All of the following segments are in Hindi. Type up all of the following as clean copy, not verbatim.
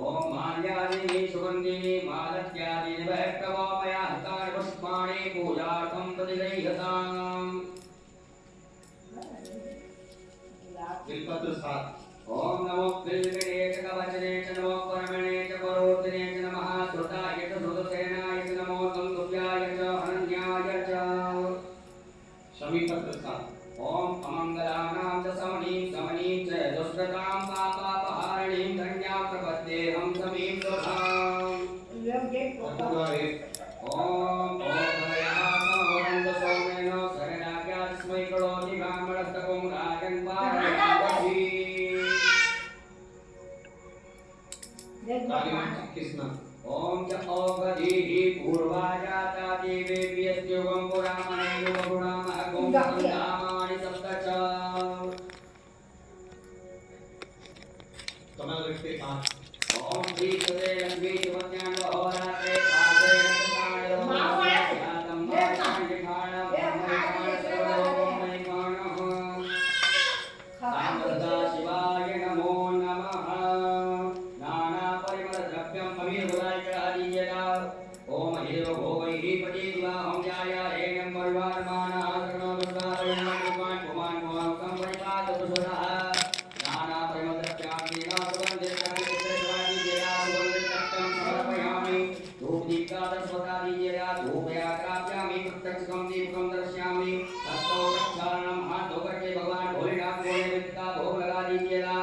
ओम माल्यादिनी सुगंधिनी मालत्यादिनी वैष्णवोपया हतानि पुष्पाणि पूजार्थं प्रतिगृह्यताम्। बिलपत्र 7। ओम नमो बिल्वने च कवचने च नमो परमणे च करोतिने च नमः श्रुताय च श्रुतसेनाय च नमो तंतुभ्याय च अनन्याय च। शमीपत्र 7। ओम अमंगलानां च समनीं च दुष्टतां पापापहारिणीं धन्यां प्रपद्येऽहं समीं सुधाम्। ओम भवया समवदन्त सौमेन शरणाज्ञा तस्मै करोति ब्राह्मणस्तकं राजन् पारयति। कृष्ण। ओम च औषधीः पूर्वा जाता देवेभ्यस्त्युगं पुरामणेन गुणामः गोमसन्धामानि सप्त च। कमल व्यक्ति 5। ओम श्री सुदे लक्ष्मी सुमत्यान अहोरात्रे पासे नक्षत्राणि रोमस्यातं मार्गाणि सामदा शिवाय नमो नमः। नाना परिमल द्रव्यं अमीरगुलाय चढ़ादीजिएगा। ओम हेव भोगैः पतिर्विवाहं जाया एनं परिवारमानः सर्वं विस्तारयन् कुमान् कुमान् संपरिपात सुषुधः। नाना परिमल द्रव्यां तेन सुगन्धितानि चित्रचढ़ादीजिएगा। सुगन्धित तक्तं समर्पयामि। धूप दीपिका दर्शवतादीजिएगा। धूपया प्राप्यामि प्रत्यक्षं दीपकं दर्शयामि। हस्तौ प्रक्षालनं हाथ धोकर के भगवान भोलेनाथ को नैवेद्य का भोग लगा दीजिएगा।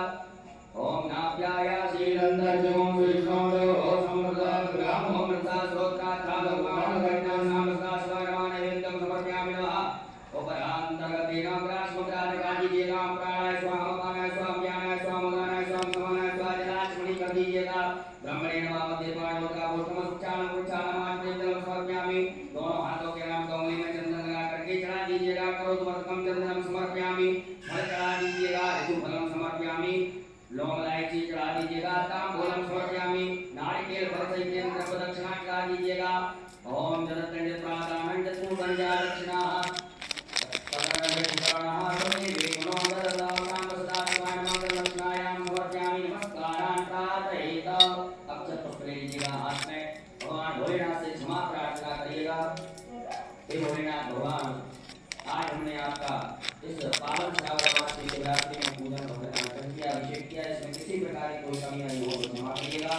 ओम नाभ्याय श्रीरंध्रजो विष्णुदेवो समृद्धग्रामो मृता श्रोत्राथा भगवान गणनां नामस्ता शिवाय नैवेद्यं समर्पयामि नमः। उपरांतगतेन ग्रासमुद्रा लगा दीजिएगा। प्राणाय स्वाहा अपानाय स्वाहा ज्ञानाय स्वाहा मदानाय स्वाहा समानाय स्वाहा जलाचमनी कर दीजिएगा। ब्रह्मणे नमः मध्यपान मुद्रा गोष्ठम उच्चारण आत्मनिर्जल समर्पयामि। दोनों हाथों के नाम कमली में चंदन लगा करके चढ़ा दीजिएगा। करोतमर्कम चंदनम समर्पयामि। फल चढ़ा दीजिएगा। ऋतुफलम समर्पयामि। लौंग इलायची चढ़ा दीजिएगा। तांबूलम समर्पयामि। नारिकेल फल सहित दक्षिणा चढ़ा दीजिएगा। ओम जलतंड प्रादानं चतुर्भुजा दक्षिणा भोलेनाथ से क्षमा प्रार्थना करिएगा। हे भोलेनाथ भगवान, आज हमने आपका इस पावन श्रावण मास की शिवरात्रि में पूजन भगवान किया, अभिषेक किया, इसमें किसी प्रकार की कोई कमी नहीं हो तो क्षमा करिएगा।